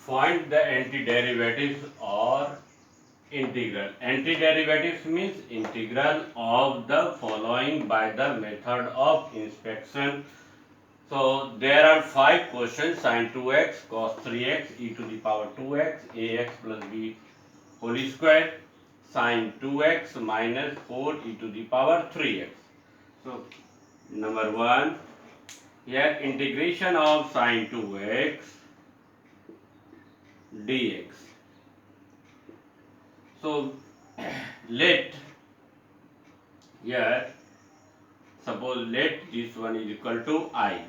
Find the antiderivatives or integral. Antiderivatives means integral of the following by the method of inspection. So there are 5 questions: sin 2x, cos 3x, e to the power 2x, ax plus b whole square, sin 2x minus 4 e to the power 3x. So number 1, here integration of sin 2x dx. So let here suppose let this one is equal to I.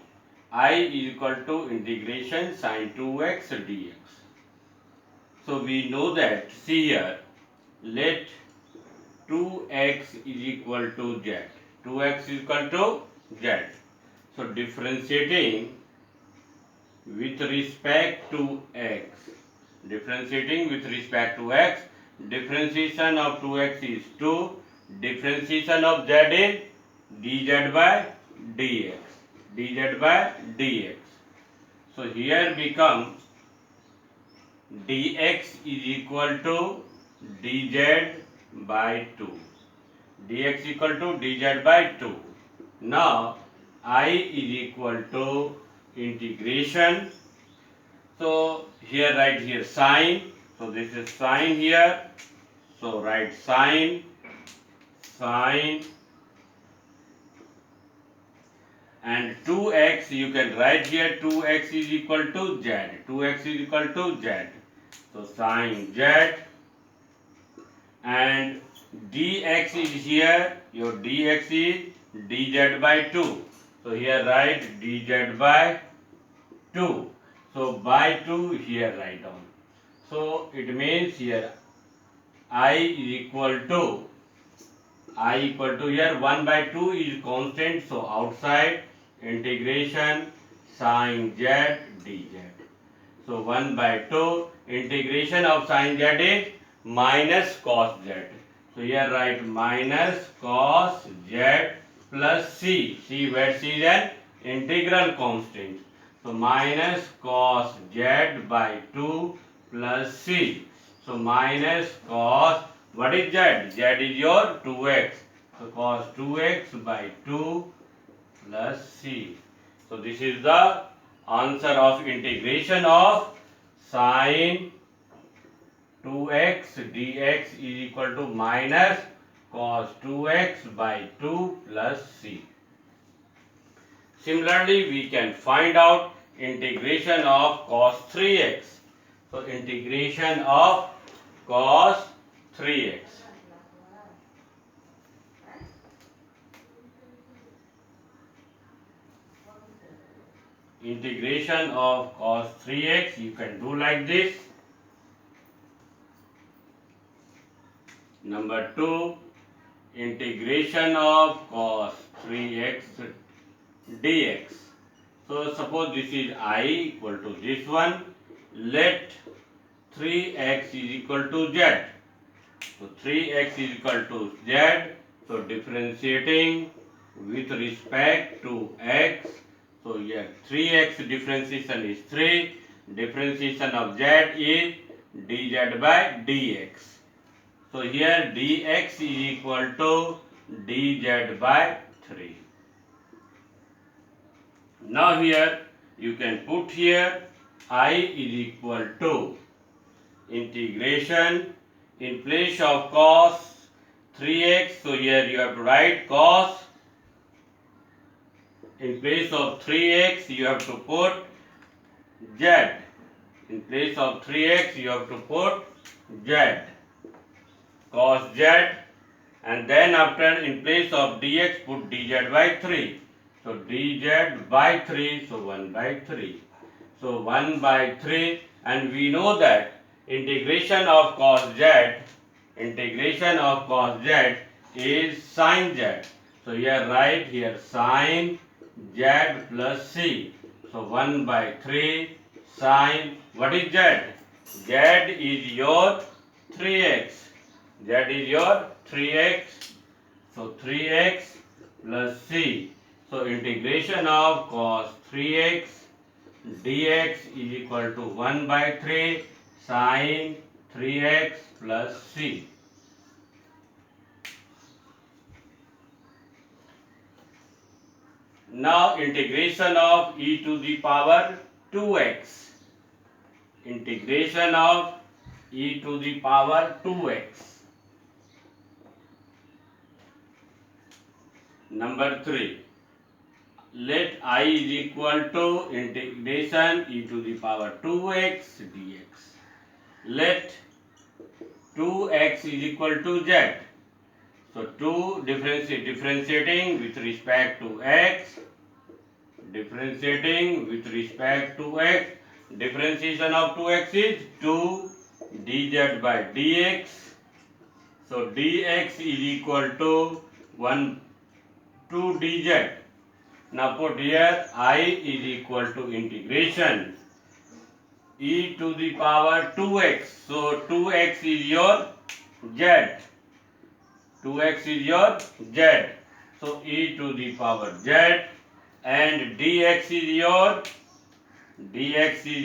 I is equal to integration sin 2x dx. So we know that, see here, let 2x is equal to z. 2x is equal to z. So differentiating with respect to x. Differentiating with respect to x. Differentiation of 2x is 2. Differentiation of z is dz by dx. dz by dx. So here becomes dx is equal to dz by 2. dx equal to dz by 2. Now I is equal to integration. So here write here sine. So this is sine here. So write sine and 2x you can write here 2x is equal to z. 2x is equal to z. So sine z and dx is here. Your dx is dz by 2. So here write dz by 2. So by 2 here write down. So it means here I equal to here 1 by 2 is constant. So outside integration sin z dz. So 1 by 2 integration of sin z is minus cos z. So here write minus cos z plus c. C where c is an integral constant. So minus cos z by 2 plus c. So minus cos, what is z? Z is your 2x. So cos 2x by 2 plus c. So this is the answer of integration of sin 2x dx is equal to minus cos 2x by 2 plus c. Similarly, we can find out integration of cos 3x. So integration of cos 3x. Integration of cos 3x you can do like this. Number 2, integration of cos 3x dx. So suppose this is I equal to this one. Let 3x is equal to z. So 3x is equal to z. So differentiating with respect to x. So here 3x differentiation is 3. Differentiation of z is dz by dx. So here dx is equal to dz by 3. Now here you can put here I is equal to integration in place of cos 3x. So here you have to write cos. In place of 3x you have to put z. In place of 3x you have to put z. Cos z, and then after in place of dx put dz by 3. So dz by 3, so 1 by 3. So 1 by 3, and we know that integration of cos z is sin z. So here write here sin z plus c. So 1 by 3 sin, what is z? Z is your 3x. Z is your 3x. So 3x plus c. So integration of cos 3x dx is equal to 1 by 3 sine 3x plus c. Now integration of e to the power 2x. Integration of e to the power 2x. Number 3. Let I is equal to integration e to the power 2x dx. Let 2x is equal to z. So 2 differentiating with respect to x. Differentiating with respect to x. Differentiation of 2x is 2 dz by dx. So dx is equal to 1 2 dz. Now put here I is equal to integration e to the power 2x. So 2x is your z. 2x is your z. So e to the power z and dx is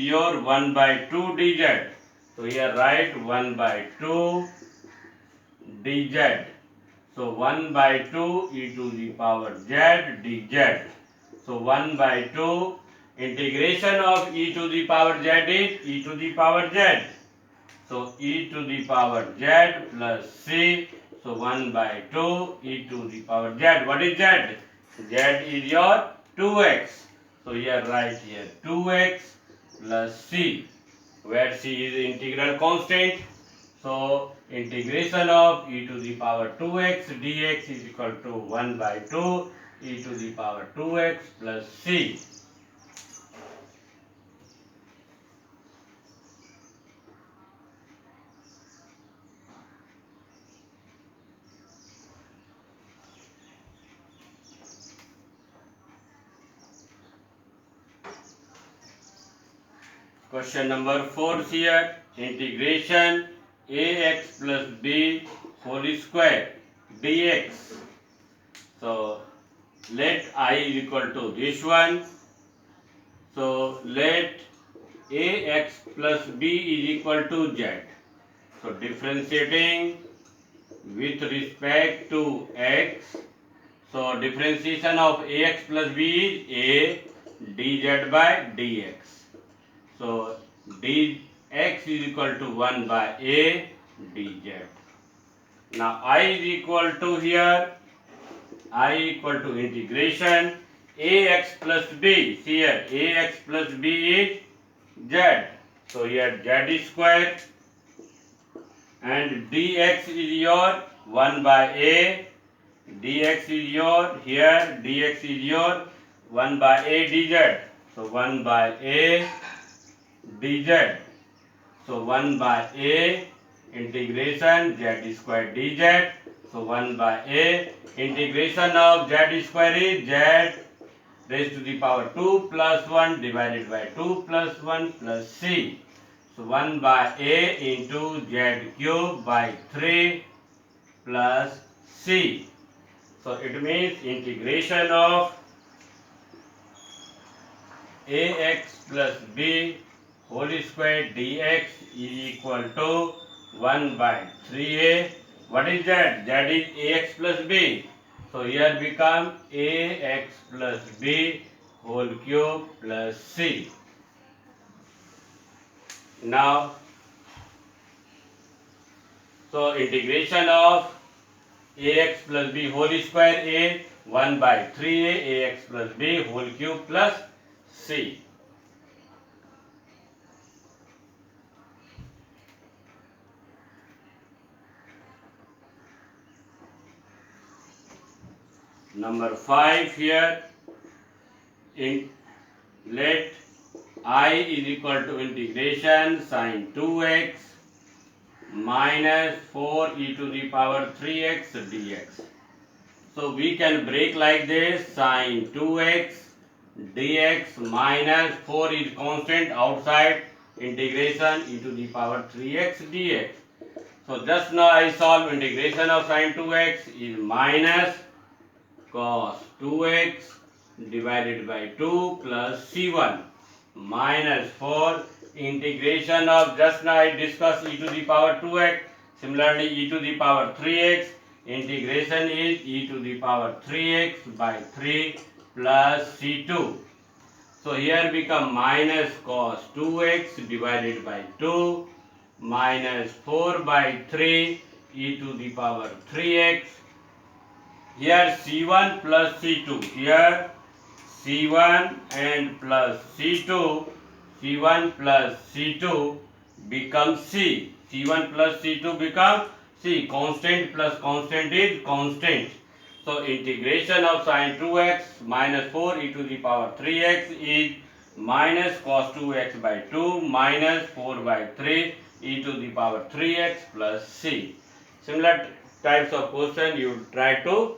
your 1 by 2 dz. So here write 1 by 2 dz. So 1 by 2 e to the power z dz. So 1 by 2 integration of e to the power z is e to the power z. So e to the power z plus c. So 1 by 2 e to the power z. What is z? Z is your 2x. So here write here 2x plus c, where c is integral constant. So integration of e to the power 2x dx is equal to 1 by 2 e to the power 2x plus c. Question number 4 here. Integration ax plus b whole square dx. So let I is equal to this one. So let ax plus b is equal to z. So differentiating with respect to x. So differentiation of ax plus b is a dz by dx. So dx is equal to 1 by a dz. Now I is equal to here, I equal to integration ax plus b. See here ax plus b is z. So here z square and dx is your 1 by a. Dx is your here dx is your 1 by a dz. So 1 by a dz. So 1 by a integration z square dz. So 1 by a integration of z square is z raised to the power 2 plus 1 divided by 2 plus 1 plus c. So 1 by a into z cube by 3 plus c. So it means integration of ax plus b whole square dx is equal to 1 by 3a. What is that? That is ax plus b. So here become ax plus b whole cube plus c. Now, so integration of ax plus b whole square is 1 by 3a ax plus b whole cube plus c. Number 5 here, let I is equal to integration sine 2x minus 4 e to the power 3x dx. So we can break like this, sine 2x dx minus 4 is constant outside, integration e to the power 3x dx. So just now I solve integration of sine 2x is minus cos 2x divided by 2 plus c1. minus 4 integration of, just now I discussed e to the power 2x, similarly e to the power 3x, integration is e to the power 3x by 3 plus c2. So here become minus cos 2x divided by 2 minus 4 by 3 e to the power 3x. Here C1 plus C2. Here C1 and plus C2. C1 plus C2 become C. C1 plus C2 become C. Constant plus constant is constant. So integration of sin 2x minus 4 e to the power 3x is minus cos 2x by 2 minus 4 by 3 e to the power 3x plus c. Similar types of question you try to